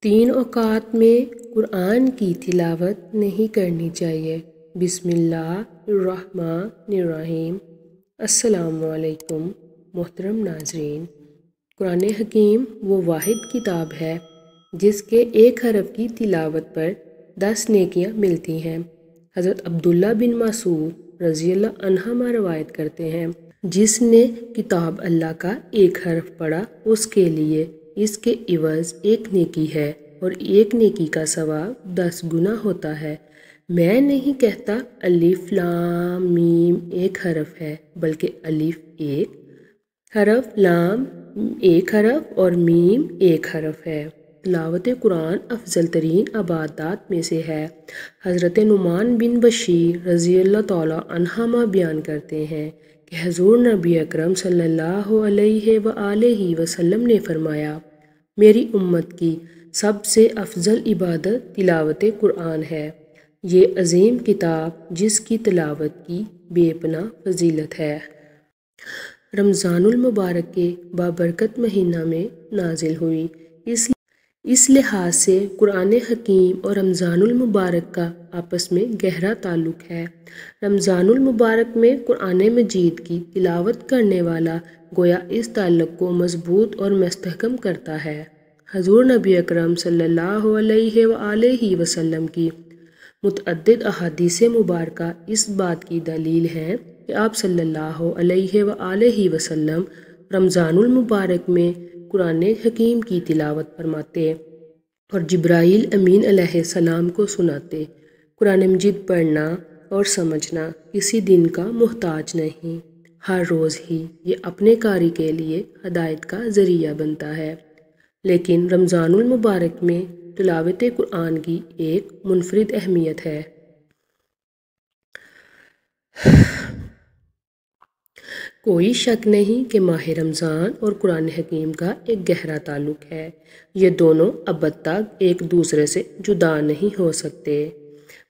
3 اوقات میں قرآن کی تلاوت نہیں کرنی چاہیے۔ بسم اللہ الرحمن الرحیم۔ السلام علیکم محترم ناظرین۔ قرآن حکیم وہ واحد کتاب ہے جس کے ایک حرف کی تلاوت پر 10 نیکیاں ملتی ہیں۔ حضرت عبداللہ بن مسعود رضی اللہ عنہما روایت کرتے ہیں، جس نے کتاب اللہ کا ایک حرف پڑھا اس کے لیے اس کے عوض 1 نیکی ہے اور 1 نیکی کا ثواب 10 گنا ہوتا ہے۔ میں نہیں کہتا الف لام میم ایک حرف ہے، بلکہ الف ایک حرف، لام ایک حرف اور میم ایک حرف ہے۔ تلاوت قرآن افضل ترین عبادات میں سے ہے۔ حضرت نعمان بن بشیر رضی اللہ تعالیٰ عنہما بیان کرتے ہیں کہ حضور نبی اکرم صلی اللہ علیہ وآلہ وسلم نے فرمایا، میری امت کی سب سے افضل عبادت تلاوت قرآن ہے۔ یہ عظیم کتاب جس کی تلاوت کی بے پناہ فضیلت ہے، رمضان المبارک کے بابرکت مہینہ میں نازل ہوئی۔ اس لحاظ سے قرآن حکیم اور رمضان المبارک کا آپس میں گہرا تعلق ہے۔ رمضان المبارک میں قرآن مجید کی تلاوت کرنے والا گویا اس تعلق کو مضبوط اور مستحکم کرتا ہے۔ حضور نبی اکرم صلی اللہ علیہ وآلہ وسلم کی متعدد احادیث مبارکہ اس بات کی دلیل ہیں کہ آپ صلی اللہ علیہ وآلہ وسلم رمضان المبارک میں قرآن حکیم کی تلاوت فرماتے اور جبرائیل امین علیہ السلام کو سناتے۔ قرآن مجید پڑھنا اور سمجھنا کسی دن کا محتاج نہیں، ہر روز ہی یہ اپنے قاری کے لیے ہدایت کا ذریعہ بنتا ہے۔ لیکن رمضان المبارک میں تلاوت قرآن کی ایک منفرد اہمیت ہے۔ کوئی شک نہیں کہ ماہ رمضان اور قرآن حکیم کا ایک گہرا تعلق ہے۔ یہ دونوں ابد تک ایک دوسرے سے جدا نہیں ہو سکتے۔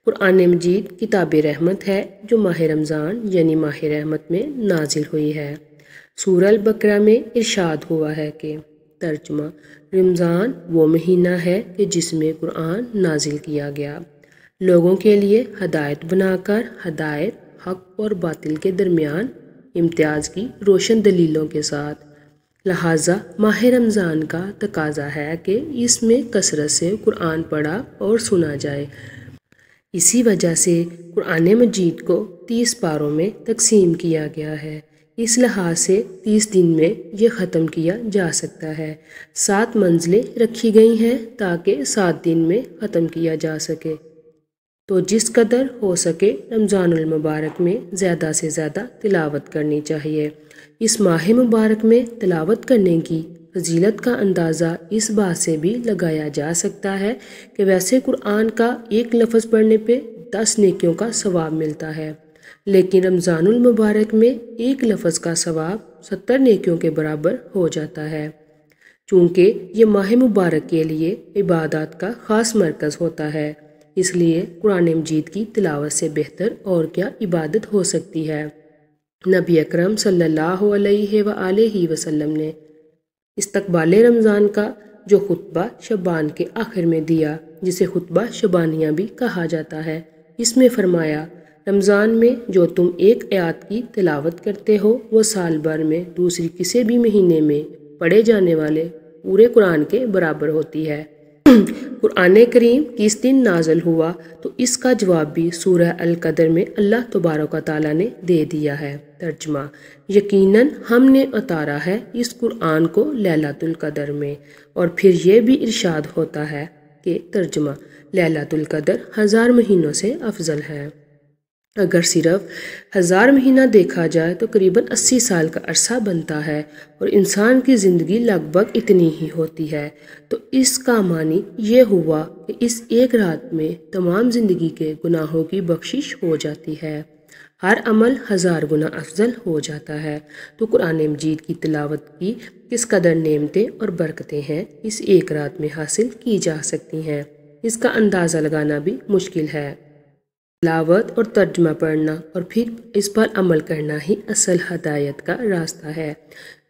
قرآن مجید کتاب رحمت ہے جو ماہ رمضان یعنی ماہ رحمت میں نازل ہوئی ہے۔ سورہ البقرہ میں ارشاد ہوا ہے کہ ترجمہ، رمضان وہ مہینہ ہے کہ جس میں قرآن نازل کیا گیا، لوگوں کے لیے ہدایت بنا کر ہدایت حق اور باطل کے درمیان امتیاز کی روشن دلیلوں کے ساتھ۔ لہٰذا ماہ رمضان کا تقاضا ہے کہ اس میں کثرت سے قرآن پڑھا اور سنا جائے۔ اسی وجہ سے قرآن مجید کو 30 پاروں میں تقسیم کیا گیا ہے۔ اس لحاظ سے 30 دن میں یہ ختم کیا جا سکتا ہے۔ 7 منزلیں رکھی گئی ہیں تاکہ 7 دن میں ختم کیا جا سکے۔ تو جس قدر ہو سکے رمضان المبارک میں زیادہ سے زیادہ تلاوت کرنی چاہیے۔ اس ماہ مبارک میں تلاوت کرنے کی فضیلت کا اندازہ اس بات سے بھی لگایا جا سکتا ہے کہ ویسے قرآن کا ایک لفظ پڑھنے پہ 10 نیکیوں کا ثواب ملتا ہے، لیکن رمضان المبارک میں ایک لفظ کا ثواب 70 نیکیوں کے برابر ہو جاتا ہے۔ چونکہ یہ ماہ مبارک کے لیے عبادات کا خاص مرکز ہوتا ہے، اس لیے قرآن مجید کی تلاوت سے بہتر اور کیا عبادت ہو سکتی ہے۔ نبی اکرم صلی اللہ علیہ وآلہ وسلم نے استقبال رمضان کا جو خطبہ شعبان کے آخر میں دیا، جسے خطبہ شعبانیہ بھی کہا جاتا ہے، اس میں فرمایا، رمضان میں جو تم ایک آیات کی تلاوت کرتے ہو وہ سال بھر میں دوسری کسی بھی مہینے میں پڑھے جانے والے پورے قرآن کے برابر ہوتی ہے۔ قرآن کریم کس دن نازل ہوا تو اس کا جواب بھی سورہ القدر میں اللہ تبارک و تعالیٰ نے دے دیا ہے۔ ترجمہ، یقیناً ہم نے اتارا ہے اس قرآن کو لیلۃ القدر میں، اور پھر یہ بھی ارشاد ہوتا ہے کہ ترجمہ، لیلۃ القدر 1000 مہینوں سے افضل ہے۔ اگر صرف 1000 مہینہ دیکھا جائے تو قریباً 80 سال کا عرصہ بنتا ہے، اور انسان کی زندگی لگ بھگ اتنی ہی ہوتی ہے۔ تو اس کا معنی یہ ہوا کہ اس ایک رات میں تمام زندگی کے گناہوں کی بخشش ہو جاتی ہے، ہر عمل 1000 گنا افضل ہو جاتا ہے۔ تو قرآن مجید کی تلاوت کی کس قدر نعمتیں اور برکتیں ہیں اس ایک رات میں حاصل کی جا سکتی ہیں، اس کا اندازہ لگانا بھی مشکل ہے۔ تلاوت اور ترجمہ پڑھنا اور پھر اس پر عمل کرنا ہی اصل ہدایت کا راستہ ہے۔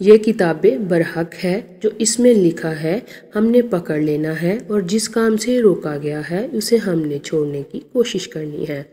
یہ کتابیں برحق ہے، جو اس میں لکھا ہے ہم نے پکڑ لینا ہے، اور جس کام سے روکا گیا ہے اسے ہم نے چھوڑنے کی کوشش کرنی ہے۔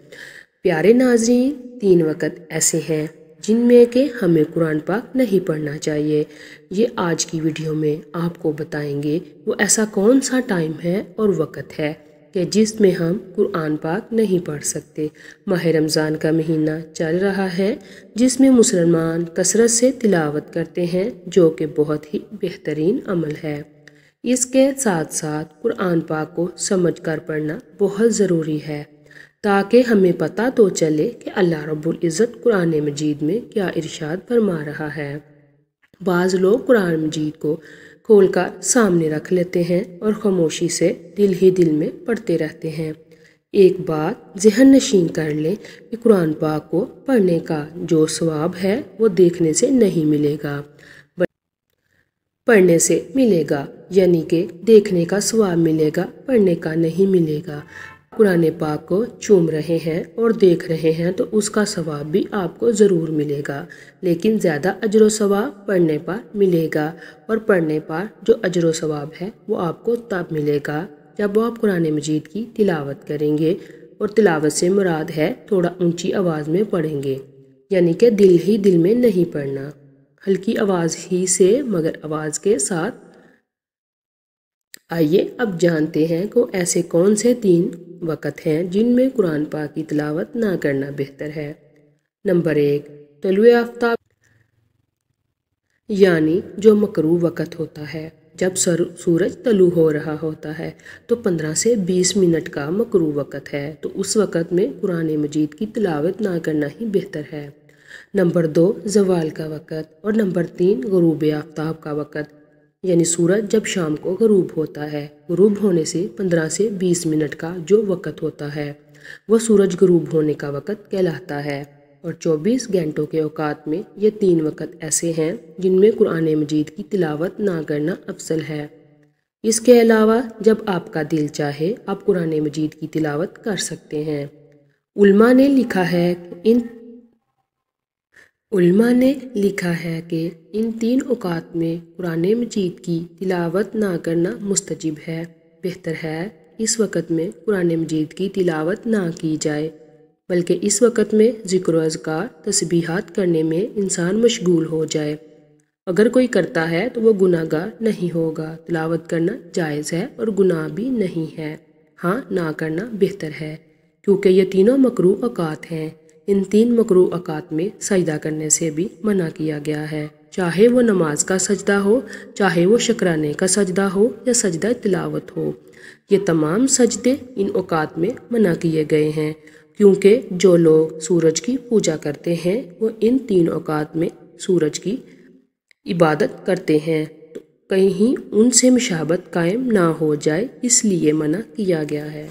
پیارے ناظرین، 3 وقت ایسے ہیں جن میں کہ ہمیں قرآن پاک نہیں پڑھنا چاہیے۔ یہ آج کی ویڈیو میں آپ کو بتائیں گے وہ ایسا کون سا ٹائم ہے اور وقت ہے کہ جس میں ہم قرآن پاک نہیں پڑھ سکتے۔ ماہ رمضان کا مہینہ چل رہا ہے جس میں مسلمان کثرت سے تلاوت کرتے ہیں، جو کہ بہت ہی بہترین عمل ہے۔ اس کے ساتھ ساتھ قرآن پاک کو سمجھ کر پڑھنا بہت ضروری ہے، تاکہ ہمیں پتہ تو چلے کہ اللہ رب العزت قرآن مجید میں کیا ارشاد فرما رہا ہے۔ بعض لوگ قرآن مجید کو کھول کر سامنے رکھ لیتے ہیں اور خاموشی سے دل ہی دل میں پڑھتے رہتے ہیں۔ ایک بات ذہن نشین کر لیں کہ قرآن پاک کو پڑھنے کا جو ثواب ہے وہ دیکھنے سے نہیں ملے گا، پڑھنے سے ملے گا، یعنی کہ دیکھنے کا ثواب ملے گا، پڑھنے کا نہیں ملے گا۔ قرآن پاک کو چوم رہے ہیں اور دیکھ رہے ہیں تو اس کا ثواب بھی آپ کو ضرور ملے گا، لیکن زیادہ اجر و ثواب پڑھنے پر ملے گا، اور پڑھنے پر جو اجر و ثواب ہے وہ آپ کو تب ملے گا جب وہ آپ قرآن مجید کی تلاوت کریں گے، اور تلاوت سے مراد ہے تھوڑا اونچی آواز میں پڑھیں گے، یعنی کہ دل ہی دل میں نہیں پڑھنا، ہلکی آواز ہی سے مگر آواز کے ساتھ۔ آئیے اب جانتے ہیں کہ ایسے کون سے 3 وقت ہیں جن میں قرآن پاک کی تلاوت نہ کرنا بہتر ہے۔ نمبر 1، طلوع آفتاب، یعنی جو مکروہ وقت ہوتا ہے، جب سورج طلوع ہو رہا ہوتا ہے تو 15 سے 20 منٹ کا مکروہ وقت ہے، تو اس وقت میں قرآن مجید کی تلاوت نہ کرنا ہی بہتر ہے۔ نمبر 2، زوال کا وقت، اور نمبر 3، غروب آفتاب کا وقت، یعنی سورج جب شام کو غروب ہوتا ہے، غروب ہونے سے 15 سے 20 منٹ کا جو وقت ہوتا ہے وہ سورج غروب ہونے کا وقت کہلاتا ہے۔ اور 24 گھنٹوں کے اوقات میں یہ 3 وقت ایسے ہیں جن میں قرآن مجید کی تلاوت نہ کرنا افضل ہے۔ اس کے علاوہ جب آپ کا دل چاہے آپ قرآن مجید کی تلاوت کر سکتے ہیں۔ علماء نے لکھا ہے کہ ان 3 اوقات میں قرآن مجید کی تلاوت نہ کرنا مستحب ہے۔ بہتر ہے اس وقت میں قرآن مجید کی تلاوت نہ کی جائے، بلکہ اس وقت میں ذکر و اذکار، تسبیحات کرنے میں انسان مشغول ہو جائے۔ اگر کوئی کرتا ہے تو وہ گناہ گار نہیں ہوگا۔ تلاوت کرنا جائز ہے اور گناہ بھی نہیں ہے، ہاں نہ کرنا بہتر ہے، کیونکہ یہ تینوں مکروہ اوقات ہیں۔ ان 3 مکروہ اوقات میں سجدہ کرنے سے بھی منع کیا گیا ہے، چاہے وہ نماز کا سجدہ ہو، چاہے وہ شکرانے کا سجدہ ہو یا سجدہ تلاوت ہو۔ یہ تمام سجدے ان اوقات میں منع کیے گئے ہیں، کیونکہ جو لوگ سورج کی پوجا کرتے ہیں وہ ان 3 اوقات میں سورج کی عبادت کرتے ہیں، تو کہیں ان سے مشابہت قائم نہ ہو جائے، اس لیے منع کیا گیا ہے۔